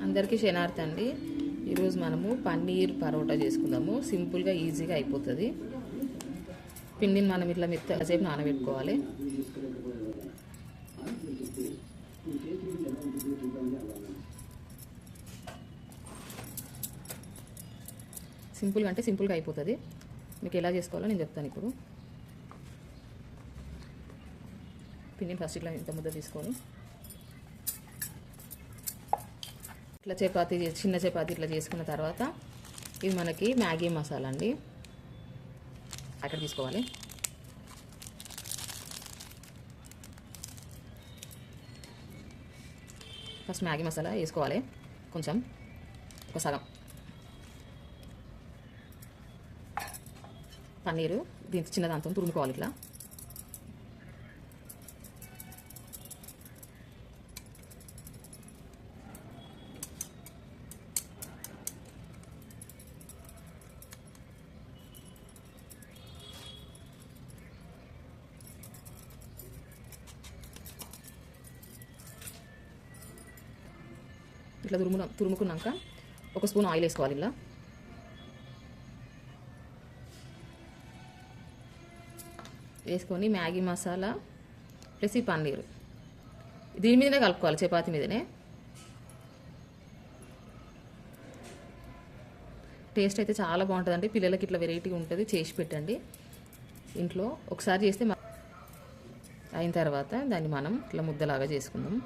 అందరికీ శనార్థి అండి. ఈరోజు మనము పన్నీర్ పరోటా చేసుకుందాము. సింపుల్గా ఈజీగా అయిపోతుంది. పిండిని మనం ఇట్లా మెత్తసేపు నానబెట్టుకోవాలి. సింపుల్గా అంటే సింపుల్గా అయిపోతుంది. మీకు ఎలా చేసుకోవాలో నేను చెప్తాను ఇప్పుడు. పిండిని ఫస్ట్ ఇట్లా ఇంత ముద్ద తీసుకొని ఇట్లా చపాతీ చిన్న చపాతీ ఇట్లా చేసుకున్న తర్వాత ఇది మనకి మ్యాగీ మసాలా అండి. అక్కడ తీసుకోవాలి. ఫస్ట్ మ్యాగీ మసాలా వేసుకోవాలి. కొంచెం ఒక సగం పన్నీరు దీంతో చిన్న దాంతో తురుముకోవాలి. ఇట్లా ఇట్లా తురుముకున్నాక ఒక స్పూన్ ఆయిల్ వేసుకోవాలి. ఇలా వేసుకొని మ్యాగీ మసాలా ప్లస్ ఈ పన్నీరు దీని మీదనే కలుపుకోవాలి, చపాతీ మీదనే. టేస్ట్ అయితే చాలా బాగుంటుందండి. పిల్లలకి ఇట్లా వెరైటీగా ఉంటుంది. చేసి పెట్టండి ఇంట్లో. ఒకసారి చేస్తే అయిన తర్వాత దాన్ని మనం ఇట్లా ముద్దలాగా చేసుకుందాం.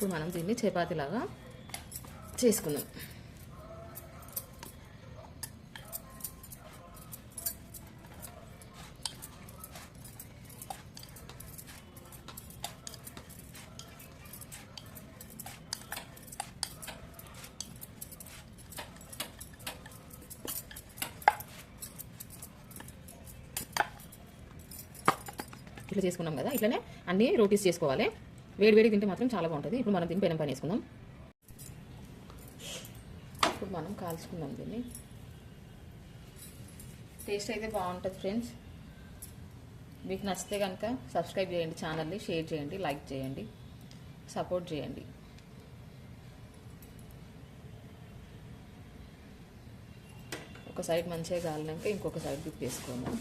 ఇప్పుడు మనం దీన్ని చపాతీలాగా చేసుకుందాం. ఇట్లా చేసుకున్నాం కదా, ఇట్లనే అన్నీ రోటీస్ చేసుకోవాలి. వేడి తింటే మాత్రం చాలా బాగుంటుంది. ఇప్పుడు మనం దీన్ని పెనం పైన వేసుకుందాం. ఇప్పుడు మనం కాల్చుకుందాం దీన్ని. టేస్ట్ అయితే బాగుంటుంది ఫ్రెండ్స్. మీకు నచ్చితే కనుక సబ్స్క్రైబ్ చేయండి ఛానల్ని, షేర్ చేయండి, లైక్ చేయండి, సపోర్ట్ చేయండి. ఒక సైడ్ మంచిగా కాలినాక ఇంకొక సైడ్ తిప్పేసుకుందాం.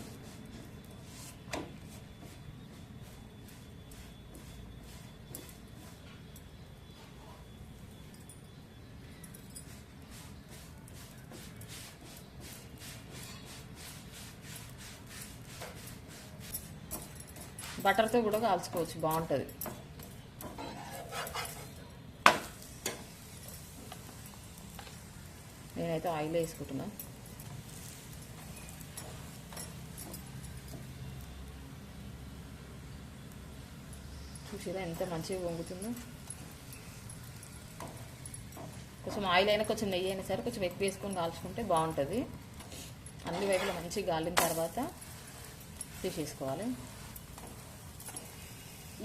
బటర్తో కూడా కాల్చుకోవచ్చు, బాగుంటుంది. నేనైతే ఆయిల్ వేసుకుంటున్నా. చూసిరా ఎంత మంచిగా పొంగుతుందో. కొంచెం ఆయిల్ అయినా కొంచెం నెయ్యి అయినా సరే కొంచెం ఎక్కువ వేసుకొని కాల్చుకుంటే బాగుంటుంది. అన్ని వైపులా మంచిగా గాలిన తర్వాత తీసేసుకోవాలి.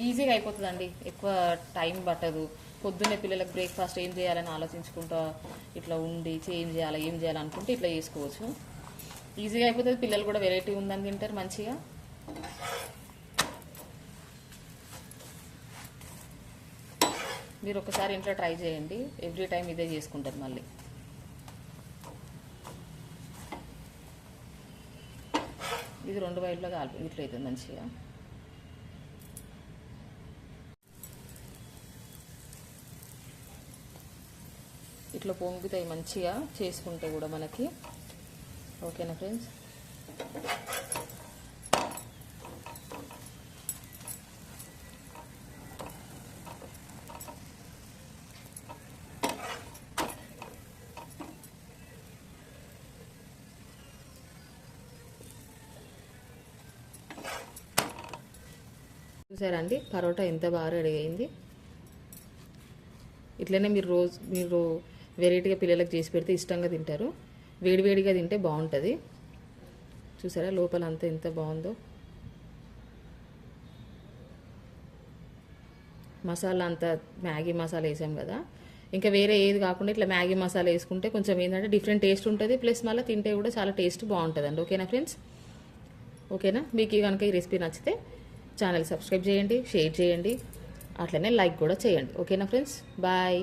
ఈజీగా అయిపోతుందండి, ఎక్కువ టైం పట్టదు. పొద్దున్నే పిల్లలకు బ్రేక్ఫాస్ట్ ఏం చేయాలని ఆలోచించుకుంటా ఇట్లా ఉండి ఏం చేయాలి అనుకుంటే ఇట్లా చేసుకోవచ్చు. ఈజీగా అయిపోతుంది. పిల్లలు కూడా వెరైటీ ఉందని తింటారు మంచిగా. మీరు ఒకసారి ఇంట్లో ట్రై చేయండి. ఎవ్రీ టైం ఇదే చేసుకుంటారు మళ్ళీ. ఇది రెండు వైపులా కాలిపోయి ఇట్లా అవుతుంది మంచిగా. ఇట్లా పొంగుతాయి మంచిగా చేసుకుంటే కూడా మనకి. ఓకేనా ఫ్రెండ్స్? చూసారా అండి పరోటా ఎంత బాగా రెడీ అయింది. ఇట్లనే మీరు వెరైటీగా పిల్లలకు చేసి పెడితే ఇష్టంగా తింటారు. వేడివేడిగా తింటే బాగుంటుంది. చూసారా లోపల అంతా ఎంత బాగుందో. మసాలా అంతా మ్యాగీ మసాలా వేసాం కదా, ఇంకా వేరే ఏది కాకుండా ఇట్లా మ్యాగీ మసాలా వేసుకుంటే కొంచెం ఏంటంటే డిఫరెంట్ టేస్ట్ ఉంటుంది, ప్లస్ మళ్ళీ తింటే కూడా చాలా టేస్ట్ బాగుంటుందండి. ఓకేనా ఫ్రెండ్స్? ఓకేనా? మీకు కనుక ఈ రెసిపీ నచ్చితే ఛానల్ సబ్స్క్రైబ్ చేయండి, షేర్ చేయండి, అట్లనే లైక్ కూడా చేయండి. ఓకేనా ఫ్రెండ్స్? బాయ్.